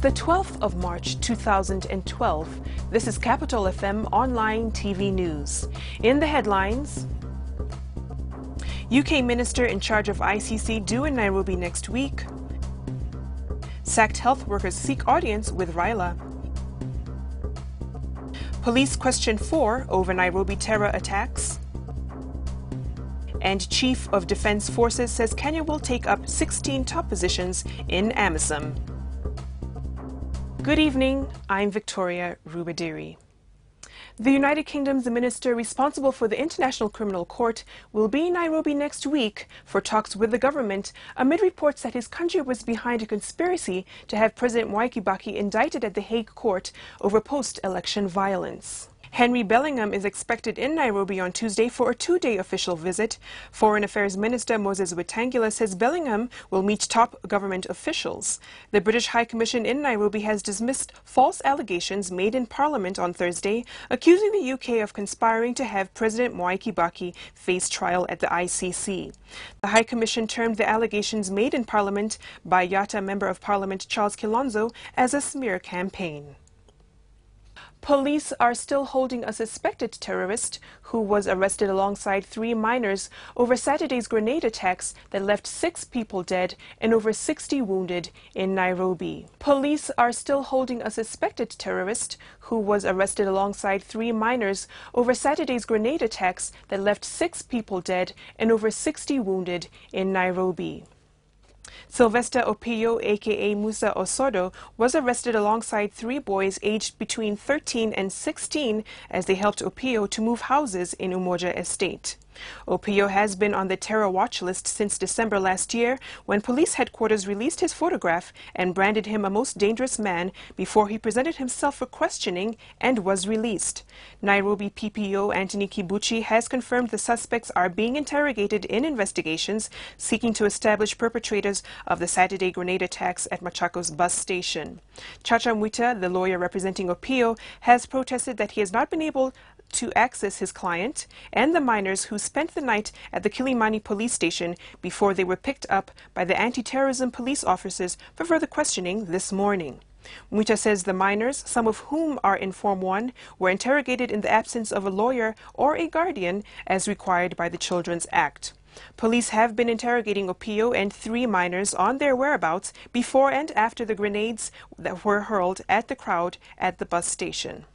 the 12th of March 2012. This is Capital FM Online TV News. In the headlines, UK Minister in charge of ICC due in Nairobi next week. Sacked health workers seek audience with Raila. Police question 4 over Nairobi terror attacks. And Chief of Defense Forces says Kenya will take up 16 top positions in AMISOM. Good evening, I'm Victoria Rubadiri. The United Kingdom's minister responsible for the International Criminal Court will be in Nairobi next week for talks with the government amid reports that his country was behind a conspiracy to have President Mwai Kibaki indicted at the Hague Court over post-election violence. Henry Bellingham is expected in Nairobi on Tuesday for a two-day official visit. Foreign Affairs Minister Moses Wetangula says Bellingham will meet top government officials. The British High Commission in Nairobi has dismissed false allegations made in Parliament on Thursday, accusing the UK of conspiring to have President Mwai Kibaki face trial at the ICC. The High Commission termed the allegations made in Parliament by Yatta Member of Parliament Charles Kilonzo as a smear campaign. Police are still holding a suspected terrorist who was arrested alongside 3 minors over Saturday's grenade attacks that left 6 people dead and over 60 wounded in Nairobi. Police are still holding a suspected terrorist who was arrested alongside 3 minors over Saturday's grenade attacks that left 6 people dead and over 60 wounded in Nairobi. Sylvester Opio, aka Musa Osodo, was arrested alongside 3 boys aged between 13 and 16 as they helped Opio to move houses in Umoja Estate. Opio has been on the terror watch list since December last year when police headquarters released his photograph and branded him a most dangerous man before he presented himself for questioning and was released. Nairobi PPO Anthony Kibuchi has confirmed the suspects are being interrogated in investigations seeking to establish perpetrators of the Saturday grenade attacks at Machakos bus station. Chacha Mwita, the lawyer representing Opio, has protested that he has not been able to access his client and the minors who spent the night at the Kilimani police station before they were picked up by the anti-terrorism police officers for further questioning this morning. Mwita says the minors, some of whom are in Form 1, were interrogated in the absence of a lawyer or a guardian as required by the Children's Act. Police have been interrogating Opio and 3 minors on their whereabouts before and after the grenades that were hurled at the crowd at the bus station.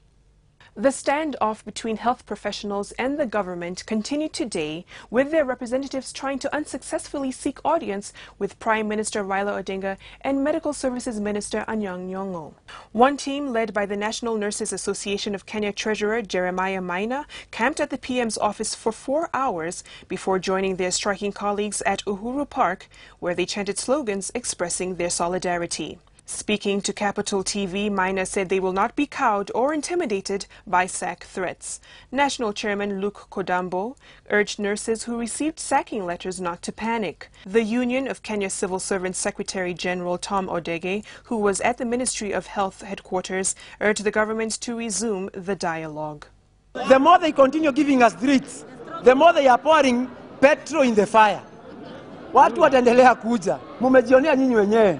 The standoff between health professionals and the government continued today, with their representatives trying to unsuccessfully seek audience with Prime Minister Raila Odinga and Medical Services Minister Anyang' Nyong'o. One team, led by the National Nurses Association of Kenya Treasurer Jeremiah Maina, camped at the PM's office for 4 hours before joining their striking colleagues at Uhuru Park, where they chanted slogans expressing their solidarity. Speaking to Capital TV, Maina said they will not be cowed or intimidated by sack threats. National Chairman Luke Kodambo urged nurses who received sacking letters not to panic. The Union of Kenya Civil Servants Secretary General Tom Odege, who was at the Ministry of Health headquarters, urged the government to resume the dialogue. The more they continue giving us threats, the more they are pouring petrol in the fire. Watu wataendelea kuja. Mumejionea nyinyi wenyewe.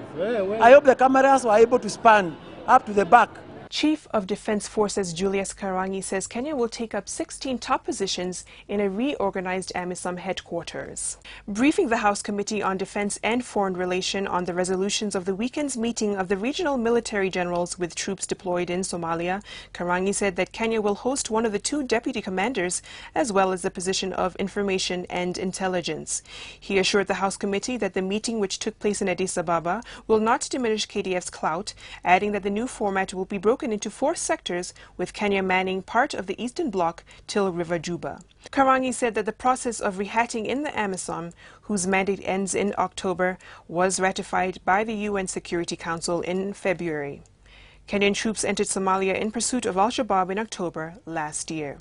I hope the cameras were able to span up to the back. Chief of Defense Forces Julius Karangi says Kenya will take up 16 top positions in a reorganized AMISOM headquarters. Briefing the House Committee on Defense and Foreign Relation on the resolutions of the weekend's meeting of the regional military generals with troops deployed in Somalia, Karangi said that Kenya will host one of the 2 deputy commanders as well as the position of information and intelligence. He assured the House Committee that the meeting, which took place in Addis Ababa, will not diminish KDF's clout, adding that the new format will be broken into 4 sectors, with Kenya manning part of the Eastern Bloc till River Juba. Karangi said that the process of rehatting in the AMISOM, whose mandate ends in October, was ratified by the UN Security Council in February. Kenyan troops entered Somalia in pursuit of Al-Shabaab in October last year.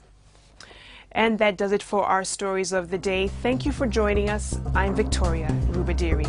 And that does it for our stories of the day. Thank you for joining us. I'm Victoria Rubadiri.